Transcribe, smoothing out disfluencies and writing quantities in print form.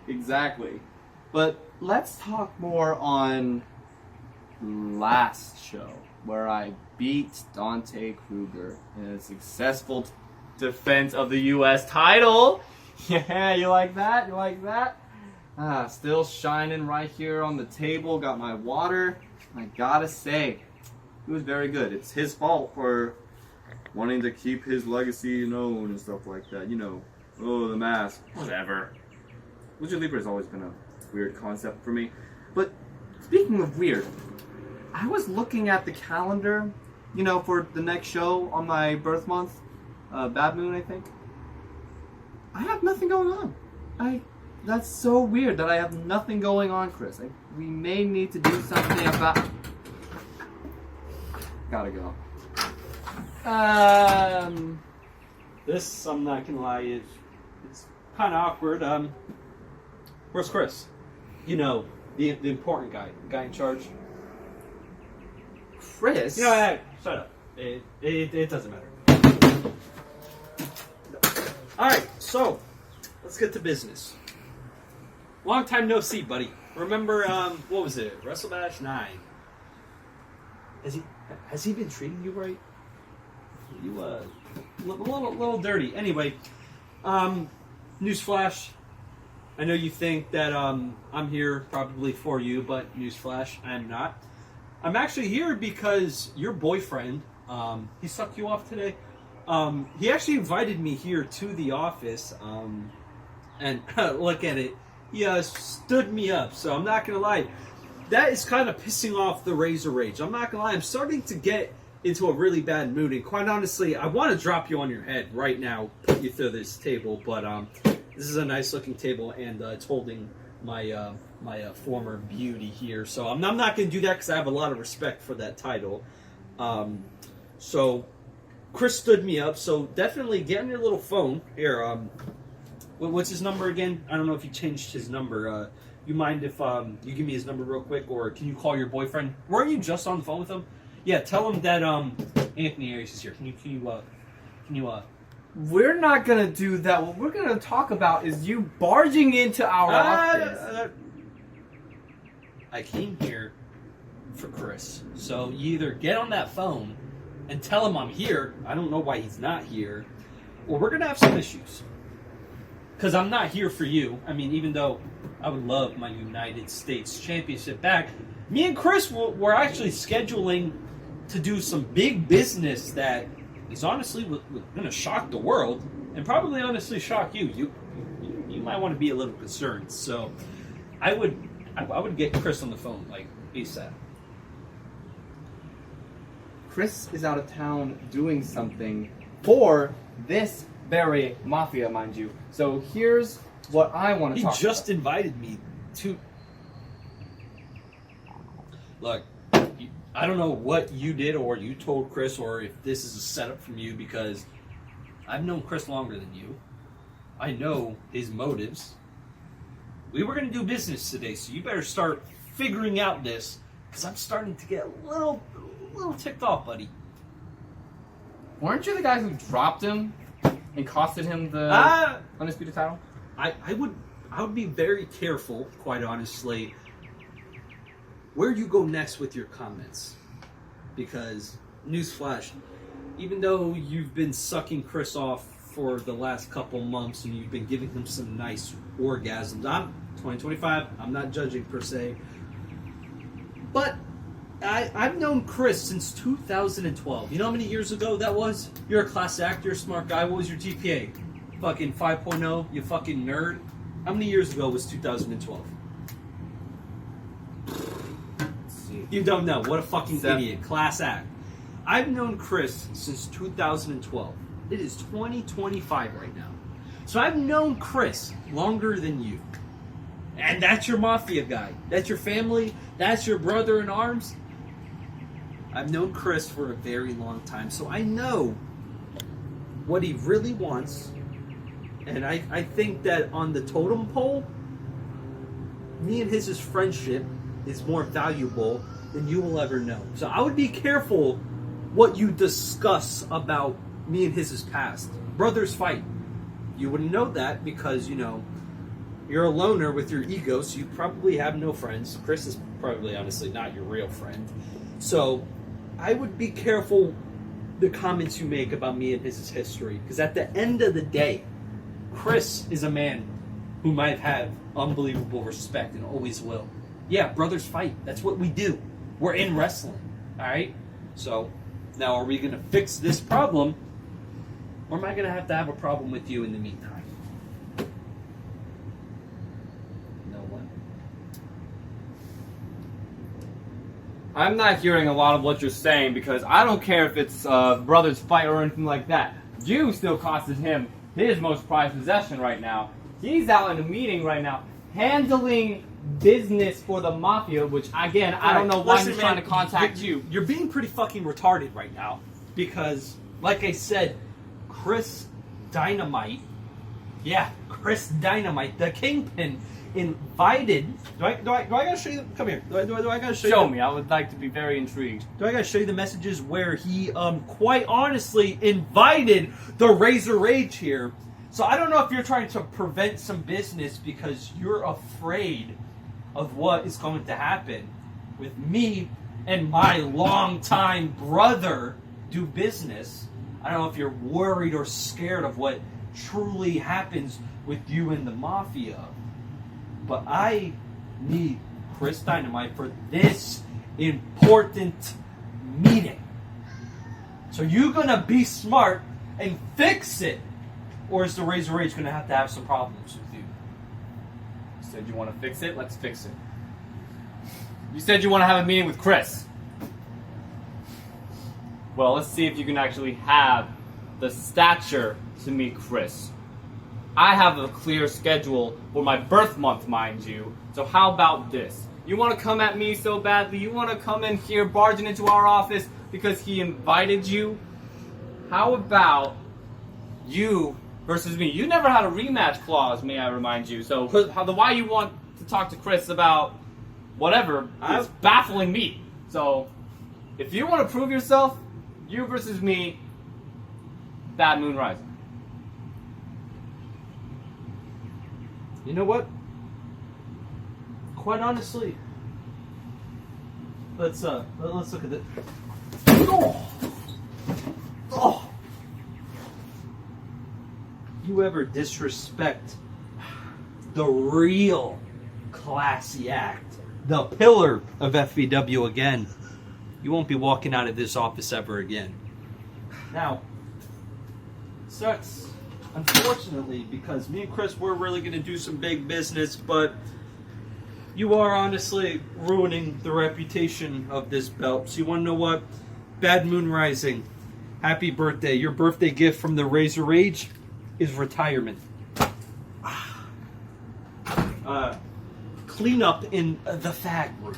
Exactly. But let's talk more on last show, where I beat Dante Kruger in a successful defense of the U.S. title. Yeah, you like that? You like that? Still shining right here on the table. Got my water. I gotta say, he was very good. It's his fault for wanting to keep his legacy known and stuff like that. You know, oh, the mask, whatever. Lucha Libre has always been a weird concept for me. But speaking of weird, I was looking at the calendar, you know, for the next show on my birth month, Bad Moon, I think. I have nothing going on. That's so weird that I have nothing going on, Chris. We may need to do something about... Gotta go. This, I'm not gonna lie, it's kind of awkward. Where's Chris? You know, the important guy, the guy in charge. Chris? You know, hey, shut up. It doesn't matter. Alright, so, let's get to business. Long time no see, buddy. Remember, what was it? WrestleMania 9. Has he been treating you right? You, a little dirty. Anyway, newsflash. I know you think that I'm here probably for you, but newsflash, I'm not. I'm actually here because your boyfriend, he sucked you off today. He actually invited me here to the office, and look at it. He stood me up, so I'm not going to lie. That is kind of pissing off the Razor Rage. I'm not going to lie. I'm starting to get into a really bad mood, and quite honestly, I want to drop you on your head right now, put you through this table, but this is a nice-looking table, and it's holding my former beauty here, so I'm not going to do that because I have a lot of respect for that title. So, Chris stood me up, so definitely get on your little phone. Here, what's his number again? I don't know if he changed his number. You mind if you give me his number real quick, or can you call your boyfriend? Weren't you just on the phone with him? Yeah, tell him that Anthony Aries is here. Can you We're not gonna do that. What we're gonna talk about is you barging into our office. I came here for Chris, so you either get on that phone and tell him I'm here. I don't know why he's not here, or we're gonna have some issues. Because I'm not here for you. I mean, even though I would love my United States Championship back, me and Chris were actually scheduling to do some big business that is honestly going to shock the world and probably honestly shock you. You might want to be a little concerned. So I would get Chris on the phone, like, ASAP. Chris is out of town doing something for this very Mafia, mind you. So here's what I want to talk about. He just invited me to... Look, I don't know what you did or you told Chris or if this is a setup from you, because I've known Chris longer than you. I know his motives. We were going to do business today, so you better start figuring out this, because I'm starting to get a little ticked off, buddy. Weren't you the guy who dropped him and costed him the undisputed title? I would be very careful, quite honestly, where you go next with your comments. Because, newsflash, even though you've been sucking Chris off for the last couple months and you've been giving him some nice orgasms, I'm 2025, I'm not judging per se, but I've known Chris since 2012. You know how many years ago that was? You're a class act, you're a smart guy. What was your GPA? Fucking 5.0, you fucking nerd. How many years ago was 2012? You don't know. What a fucking idiot. Class act. I've known Chris since 2012. It is 2025 right now. So I've known Chris longer than you. And that's your Mafia guy. That's your family. That's your brother in arms. I've known Chris for a very long time, so I know what he really wants. And I think that on the totem pole, me and his friendship is more valuable than you will ever know. So I would be careful what you discuss about me and his past. Brothers fight. You wouldn't know that because, you know, you're a loner with your ego, so you probably have no friends. Chris is probably, honestly, not your real friend. So I would be careful the comments you make about me and his history, because at the end of the day, Chris is a man whom I've had unbelievable respect and always will. Yeah, brothers fight. That's what we do. We're in wrestling. All right? So, now are we going to fix this problem, or am I going to have a problem with you in the meantime? No one. I'm not hearing a lot of what you're saying because I don't care if it's brothers fight or anything like that. You still costed him his most prized possession right now. He's out in a meeting right now handling business for the Mafia, which, again, I don't know why he's trying to contact you. You're being pretty fucking retarded right now because, like I said, Chris Dynamite, Chris Dynamite, the Kingpin, invited. Do I gotta show you? Come here. Do I gotta show you? Show me. I would like to be very intrigued. Do I gotta show you the messages where he, quite honestly, invited the Razor Rage here? So I don't know if you're trying to prevent some business because you're afraid of what is going to happen with me and my longtime brother do business. I don't know if you're worried or scared of what truly happens with you and the Mafia. But I need Chris Dynamite for this important meeting. So you're going to be smart and fix it, or is the Razor Rage going to have some problems with you? You said you want to fix it? Let's fix it. You said you want to have a meeting with Chris. Well, let's see if you can actually have the stature to meet Chris. I have a clear schedule for my birth month, mind you. So how about this? You want to come at me so badly? You want to come in here barging into our office because he invited you? How about you versus me? You never had a rematch clause, may I remind you. So why you want to talk to Chris about whatever is baffling me. So if you want to prove yourself, you versus me, Bad Moon Rising. You know what? Quite honestly, let's look at this. Oh! You ever disrespect the real classy act, the pillar of FVW again, you won't be walking out of this office ever again. Now, sucks. Unfortunately, because me and Chris were really going to do some big business, but you are honestly ruining the reputation of this belt. So you want to know what? Bad Moon Rising, happy birthday. Your birthday gift from the Razor Rage is retirement. Clean up in the fag room.